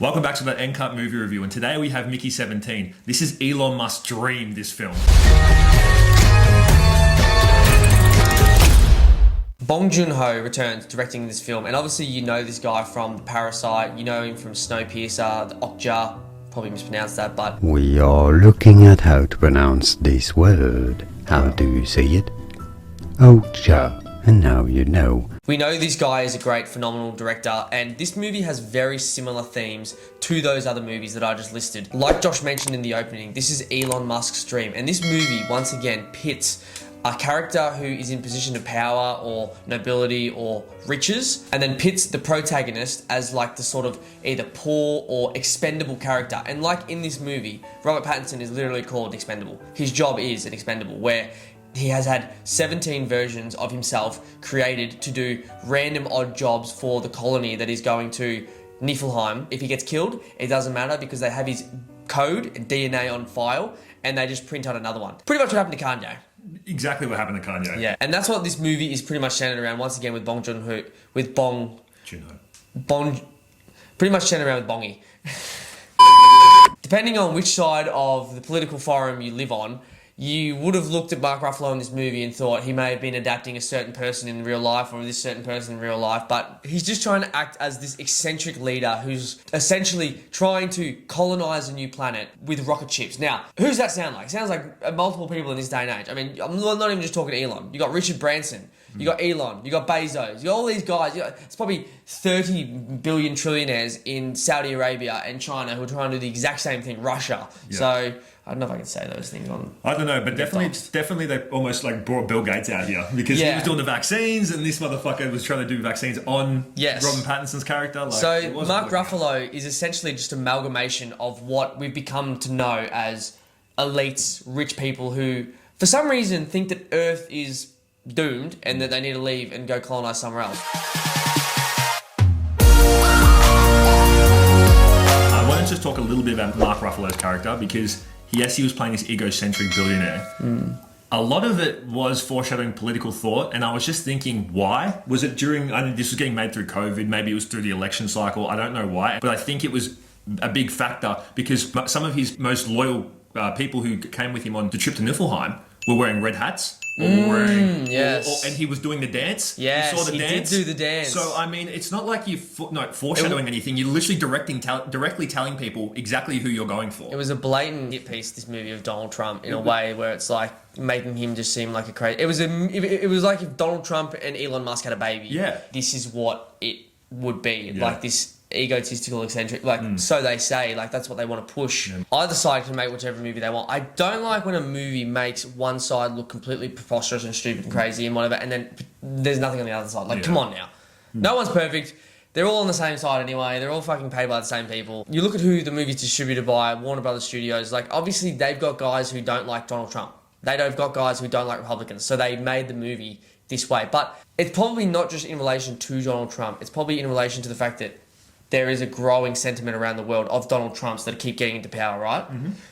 Welcome back to the NCUT movie review, and today we have Mickey 17. This is Elon Musk's dream, this film. Bong Joon-ho returns directing this film, and obviously you know this guy from Parasite, you know him from Snowpiercer, the Okja, probably mispronounced that, but... We are looking at how to pronounce this word. How do you say it? Okja. And now you know. We know this guy is a great, phenomenal director, and this movie has very similar themes to those other movies that I just listed. Like Josh mentioned in the opening, this is Elon Musk's dream, and this movie, once again, pits a character who is in position of power or nobility or riches, and then pits the protagonist as like the sort of either poor or expendable character. And like in this movie, Robert Pattinson is literally called expendable. His job is an expendable, where he has had 17 versions of himself created to do random odd jobs for the colony that is going to Niflheim. If he gets killed, it doesn't matter because they have his code and DNA on file, and they just print out another one. Pretty much what happened to Kanye. Exactly what happened to Kanye. Yeah, and that's what this movie is pretty much centered around. Once again, with Bong Joon-ho, pretty much centered around with Bongy. Depending on which side of the political forum you live on, you would have looked at Mark Ruffalo in this movie and thought he may have been adapting a certain person in real life or this certain person in real life, but he's just trying to act as this eccentric leader who's essentially trying to colonize a new planet with rocket ships. Now, who's that sound like? It sounds like multiple people in this day and age. I mean, I'm not even just talking to Elon. You got Richard Branson, you got Elon, you got Bezos, you got all these guys. It's probably 30 billion trillionaires in Saudi Arabia and China who are trying to do the exact same thing, Russia. Yeah. So I don't know if I can say those things on... I don't know, but definitely they almost like brought Bill Gates out here because he was doing the vaccines and this motherfucker was trying to do vaccines on Robert Pattinson's character. Like, so Mark Ruffalo is essentially just an amalgamation of what we've become to know as elites, rich people who, for some reason, think that Earth is doomed and that they need to leave and go colonize somewhere else. I want to just talk a little bit about Mark Ruffalo's character because yes, he was playing this egocentric billionaire. A lot of it was foreshadowing political thought, and I was just thinking, why? Was it during, I mean, this was getting made through COVID, maybe it was through the election cycle, I don't know why, but I think it was a big factor because some of his most loyal people who came with him on the trip to Niflheim were wearing red hats. And he was doing the dance. Yes, you saw the dance. Did do the dance. So I mean, it's not like you're foreshadowing anything. You're literally directly telling people exactly who you're going for. It was a blatant hit piece, this movie, of Donald Trump in a way where it's like making him just seem like a crazy. It was like if Donald Trump and Elon Musk had a baby. Yeah, this is what it would be like. This egotistical, eccentric, so they say, like that's what they want to push. Either side can make whichever movie they want. I don't like when a movie makes one side look completely preposterous and stupid and crazy and whatever, and then there's nothing on the other side. Like, come on now. No one's perfect. They're all on the same side anyway. They're all fucking paid by the same people. You look at who the movie's distributed by, Warner Brothers Studios, like obviously they've got guys who don't like Donald Trump. They've got guys who don't like Republicans, so they made the movie this way. But it's probably not just in relation to Donald Trump. It's probably in relation to the fact that there is a growing sentiment around the world of Donald Trumps that keep getting into power, right?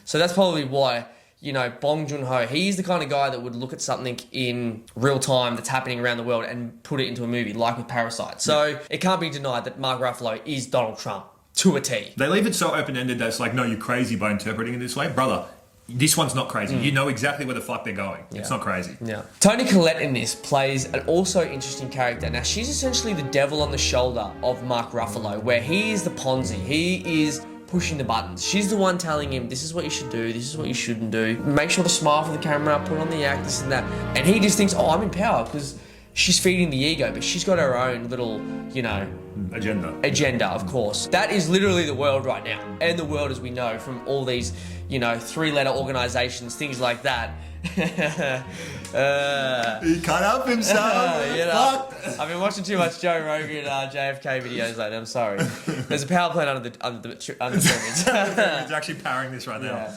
So that's probably why, you know, Bong Joon-ho, he's the kind of guy that would look at something in real time that's happening around the world and put it into a movie, like with Parasite. So it can't be denied that Mark Ruffalo is Donald Trump to a T. They leave it so open-ended that it's like, no, you're crazy by interpreting it this way. Brother, this one's not crazy. You know exactly where the fuck they're going. It's not crazy. Toni Collette in this plays an also interesting character. Now, she's essentially the devil on the shoulder of Mark Ruffalo, where he is the Ponzi. He is pushing the buttons. She's the one telling him, this is what you should do, this is what you shouldn't do. Make sure to smile for the camera, put on the act, this and that. And he just thinks, oh, I'm in power, because she's feeding the ego, but she's got her own little, you know... Agenda, of course. That is literally the world right now. And the world as we know from all these, you know, 3-letter organizations, things like that. He can't help himself. You know, I've been watching too much Joe Rogan JFK videos lately. I'm sorry. There's a power plant under the pyramids. It's actually powering this right now.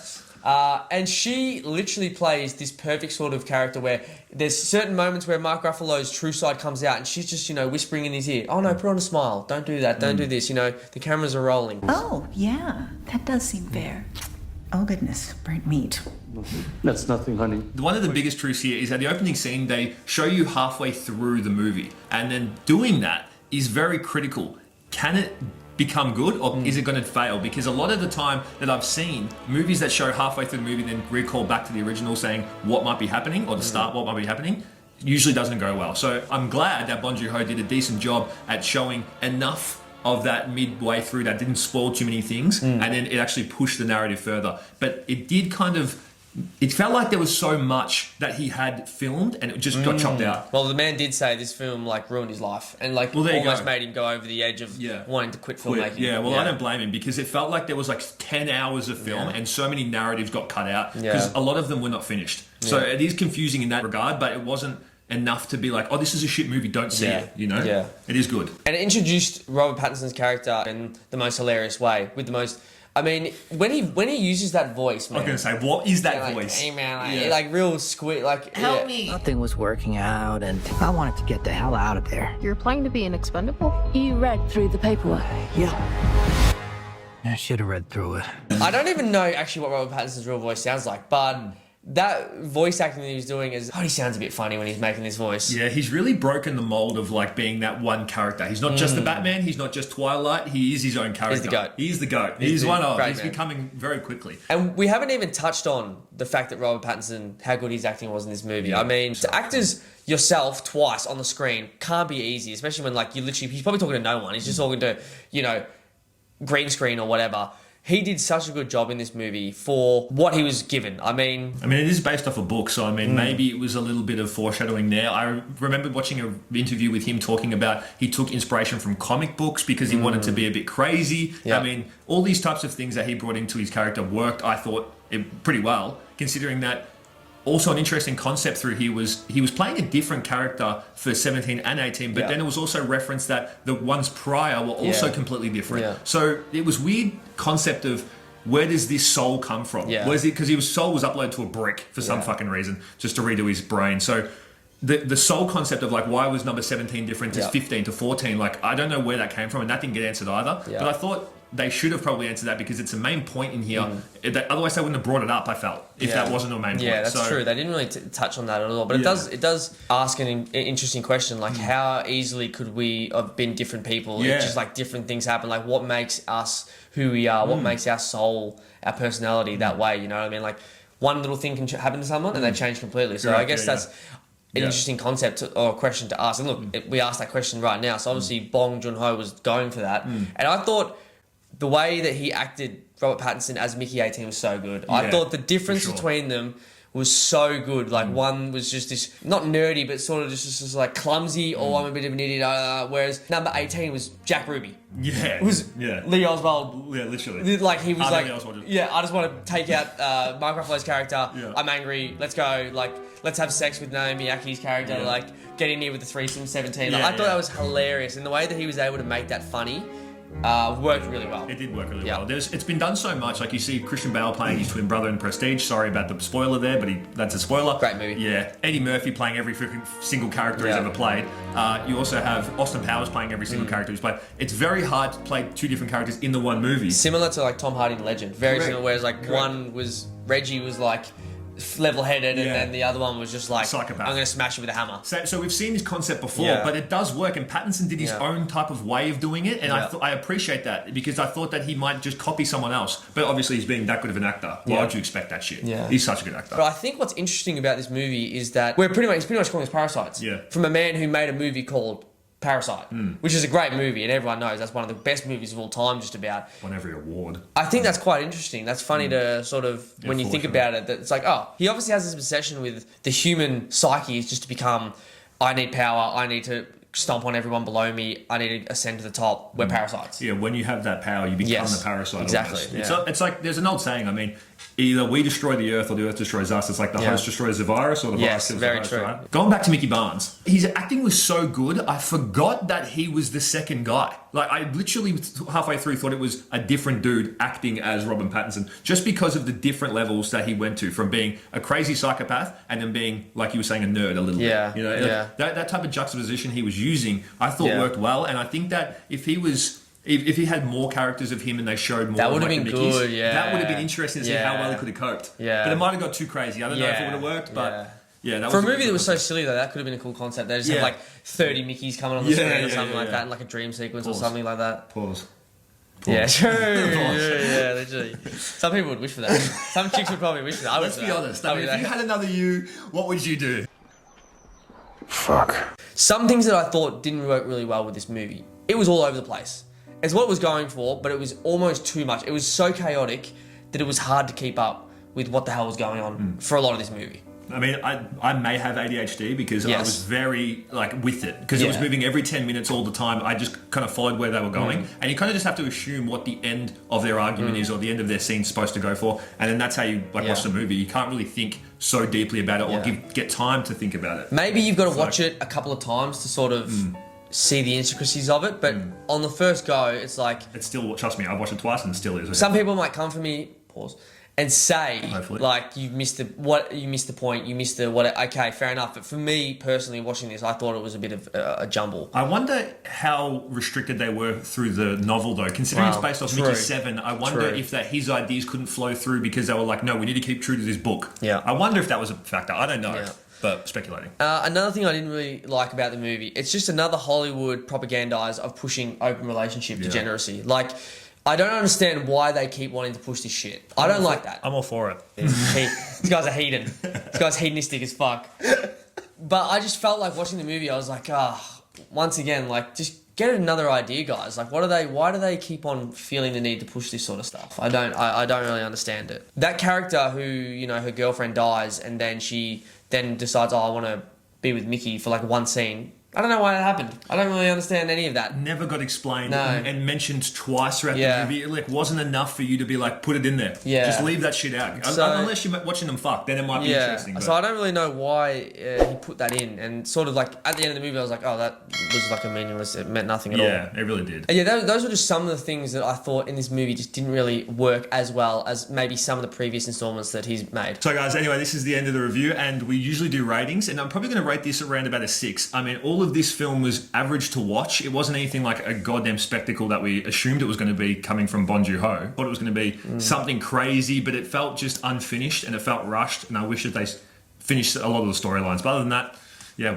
And she literally plays this perfect sort of character where there's certain moments where Mark Ruffalo's true side comes out and she's just, you know, whispering in his ear, oh no, put on a smile, don't do that, don't do this, you know, the cameras are rolling. Oh, yeah, that does seem fair. Oh goodness, burnt meat. That's nothing, honey. One of the biggest truths here is that the opening scene, they show you halfway through the movie, and then doing that is very critical. Can it become good, or is it going to fail? Because a lot of the time that I've seen movies that show halfway through the movie then recall back to the original saying what might be happening, or to start what might be happening, usually doesn't go well. So I'm glad that Bong Joon-ho did a decent job at showing enough of that midway through that didn't spoil too many things, and then it actually pushed the narrative further. But it did kind of... It felt like there was so much that he had filmed and it just got chopped out. Well, the man did say this film like ruined his life and like almost made him go over the edge of wanting to quit filmmaking. Yeah, well, I don't blame him because it felt like there was like 10 hours of film and so many narratives got cut out because a lot of them were not finished. So it is confusing in that regard, but it wasn't enough to be like, oh, this is a shit movie, don't see it, you know? Yeah. It is good. And it introduced Robert Pattinson's character in the most hilarious way with the most... I mean, when he uses that voice, man. I was going to say, what is that voice? Hey, man, like real squeak, like... Help me! Nothing was working out, and I wanted to get the hell out of there. You're applying to be an expendable? You read through the paperwork? Yeah. I should have read through it. I don't even know actually what Robert Pattinson's real voice sounds like, but... that voice acting that he was doing is... he sounds a bit funny when he's making this voice. Yeah, he's really broken the mold of like being that one character. He's not just the Batman. He's not just Twilight. He is his own character. He's the GOAT. He's the GOAT. He's one of. He's man. becoming very quickly. And we haven't even touched on the fact that Robert Pattinson, how good his acting was in this movie. I mean, to act as yourself twice on the screen can't be easy, especially when like you literally... he's probably talking to no one. He's just talking to, you know, green screen or whatever. He did such a good job in this movie for what he was given. I mean, it is based off a book, so I mean, maybe it was a little bit of foreshadowing there. I remember watching an interview with him talking about he took inspiration from comic books because he wanted to be a bit crazy. Yeah. I mean, all these types of things that he brought into his character worked, I thought, pretty well, considering that. Also, an interesting concept through here was he was playing a different character for 17 and 18, but then it was also referenced that the ones prior were also completely different. Yeah. So it was weird concept of where does this soul come from? Yeah. Was it because his soul was uploaded to a brick for some fucking reason, just to redo his brain? So the soul concept of like why was number 17 different to 15 to 14? Like I don't know where that came from, and that didn't get answered either. Yeah. But I thought they should have probably answered that because it's a main point in here. Otherwise, they wouldn't have brought it up, I felt, if that wasn't a main point. Yeah, that's true. They didn't really touch on that at all. But it does ask an interesting question, like how easily could we have been different people? Yeah. It's just like different things happen. Like what makes us who we are? What makes our soul, our personality that way? You know what I mean? Like one little thing can happen to someone and they change completely. So I guess that's... an interesting concept or question to ask. And look, we asked that question right now. So obviously Bong Joon-ho was going for that. And I thought the way that he acted Robert Pattinson as Mickey 18 was so good. I thought the difference between them was so good. Like one was just this, not nerdy, but sort of just like clumsy, or I'm a bit of an idiot. Whereas number 18 was Jack Ruby. Yeah. It was Lee Oswald. Yeah, literally. Like he was like, I just want to take out Mark Ruffalo's character. Yeah. I'm angry. Let's go. Like, let's have sex with Naomi Aki's character. Yeah. Like, get in here with the threesome 17. Like, I thought that was hilarious. And the way that he was able to make that funny worked really well. It did work really well. It's been done so much. Like you see Christian Bale playing his twin brother in Prestige. Sorry about the spoiler there, but that's a spoiler. Great movie. Yeah. Eddie Murphy playing every single character he's ever played. You also have Austin Powers playing every single character he's played. It's very hard to play two different characters in the one movie. Similar to like Tom Hardy in Legend. Very similar, whereas like one was... Reggie was like level-headed, and then the other one was just like, psychopath. I'm going to smash you with a hammer. So we've seen this concept before, but it does work, and Pattinson did his own type of way of doing it, and I appreciate that, because I thought that he might just copy someone else, but obviously he's being that good of an actor. Why would you expect that shit? Yeah. He's such a good actor. But I think what's interesting about this movie is that he's pretty much calling us parasites. Yeah. From a man who made a movie called Parasite, which is a great movie, and everyone knows that's one of the best movies of all time, just about. Won every award. I think that's quite interesting. That's funny to sort of, when you think about it, that it's like, oh, he obviously has this obsession with the human psyche is just to become, I need power, I need to stomp on everyone below me, I need to ascend to the top. We're parasites. Yeah, when you have that power, you become the parasite. Exactly. It's like, there's an old saying, I mean, either we destroy the earth or the earth destroys us. It's like the host destroys the virus or the virus kills the host, true. Right? Going back to Mickey Barnes, his acting was so good, I forgot that he was the second guy. Like, I literally halfway through thought it was a different dude acting as Robert Pattinson, just because of the different levels that he went to, from being a crazy psychopath and then being, like you were saying, a nerd a little bit. You know, that type of juxtaposition he was using, I thought worked well. And I think that if he had more characters of him and they showed more, that would have like been Mickeys, good. That would have been interesting to see how well he could have coped. But it might have got too crazy. I don't know if it would have worked, but that for a movie that was so silly though, that could have been a cool concept. They just have like 30 Mickeys coming on the screen or something like that, and like a dream sequence or something like that. Pause. Yeah, true. yeah, literally. Some people would wish for that. Some chicks would probably wish for that. Let's be honest. I mean, if you had another you, what would you do? Fuck. Some things that I thought didn't work really well with this movie. It was all over the place. It's what it was going for, but it was almost too much. It was so chaotic that it was hard to keep up with what the hell was going on for a lot of this movie. I mean, I may have ADHD because I was very, with it. Because it was moving every 10 minutes all the time. I just kind of followed where they were going. And you kind of just have to assume what the end of their argument is or the end of their scene's supposed to go for. And then that's how you, watch the movie. You can't really think so deeply about it or get time to think about it. Maybe you've got to watch it a couple of times to sort of see the intricacies of it. But on the first go, it's like... It's still, trust me, I've watched it twice and it still is. Some people might come for me... Pause. And say, Hopefully. you missed the point, you missed the what, okay, fair enough. But for me, personally, watching this, I thought it was a bit of a jumble. I wonder how restricted they were through the novel, though. Considering it's based off Mickey 7, I wonder if his ideas couldn't flow through because they were like, no, we need to keep true to this book. Yeah. I wonder if that was a factor. I don't know, but speculating. Another thing I didn't really like about the movie, it's just another Hollywood propagandize of pushing open relationship degeneracy. I don't understand why they keep wanting to push this shit. I don't like that. I'm all for it. This guy's a heathen. This guy's hedonistic as fuck. But I just felt like watching the movie, I was like, once again, just get another idea, guys. Why do they keep on feeling the need to push this sort of stuff? I don't really understand it. That character who, her girlfriend dies and then she then decides, I want to be with Mickey for one scene. I don't know why that happened. I don't really understand any of that. Never got explained No. and mentioned twice throughout the movie. It wasn't enough for you to be put it in there. Yeah. Just leave that shit out. Unless you're watching them fuck, then it might be interesting. But. So I don't really know why he put that in. And sort of at the end of the movie, I was like, oh, that was a meaningless, it meant nothing at all. Yeah, it really did. And those were just some of the things that I thought in this movie just didn't really work as well as maybe some of the previous installments that he's made. So guys, anyway, this is the end of the review and we usually do ratings and I'm probably going to rate this around about a 6. I mean, all of this film was average to watch. It wasn't anything like a goddamn spectacle that we assumed it was going to be coming from Bong Joon-ho. Thought it was going to be something crazy, but it felt just unfinished and it felt rushed and I wish that they finished a lot of the storylines. But other than that,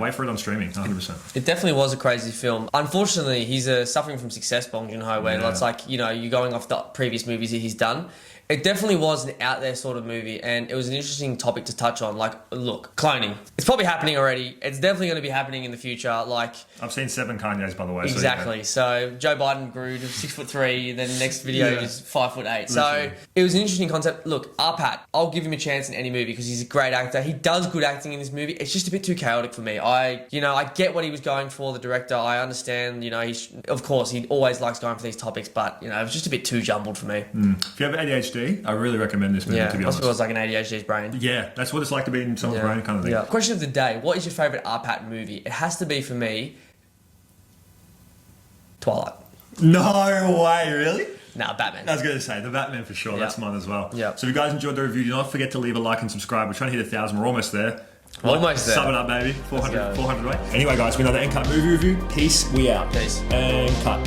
wait for it on streaming, 100%. It definitely was a crazy film. Unfortunately, he's suffering from success, Bong Joon-ho, where it's you're going off the previous movies that he's done. It definitely was an out there sort of movie and it was an interesting topic to touch on. Look, cloning. It's probably happening already. It's definitely going to be happening in the future. I've seen 7 Kanyes, by the way. Exactly. So Joe Biden grew to 6'3", then the next video is 5'8". So it was an interesting concept. Look, Arpat, I'll give him a chance in any movie because he's a great actor. He does good acting in this movie. It's just a bit too chaotic for me. I get what he was going for, the director. I understand, of course, he always likes going for these topics, but, it was just a bit too jumbled for me. If you have ADHD, I really recommend this movie, to be honest. It was like an ADHD's brain. Yeah, that's what it's like to be in someone's brain kind of thing. Yeah. Question of the day, what is your favourite Arpat movie? It has to be, for me, Twilight. No way, really? Nah, Batman. I was going to say, the Batman for sure. That's mine as well. Yeah. So if you guys enjoyed the review, do not forget to leave a like and subscribe. We're trying to hit 1,000. We're almost there. Almost there. Sub it up, baby. 400 away. Anyway, guys, we another NCUT movie review. Peace. We out. Peace. And cut.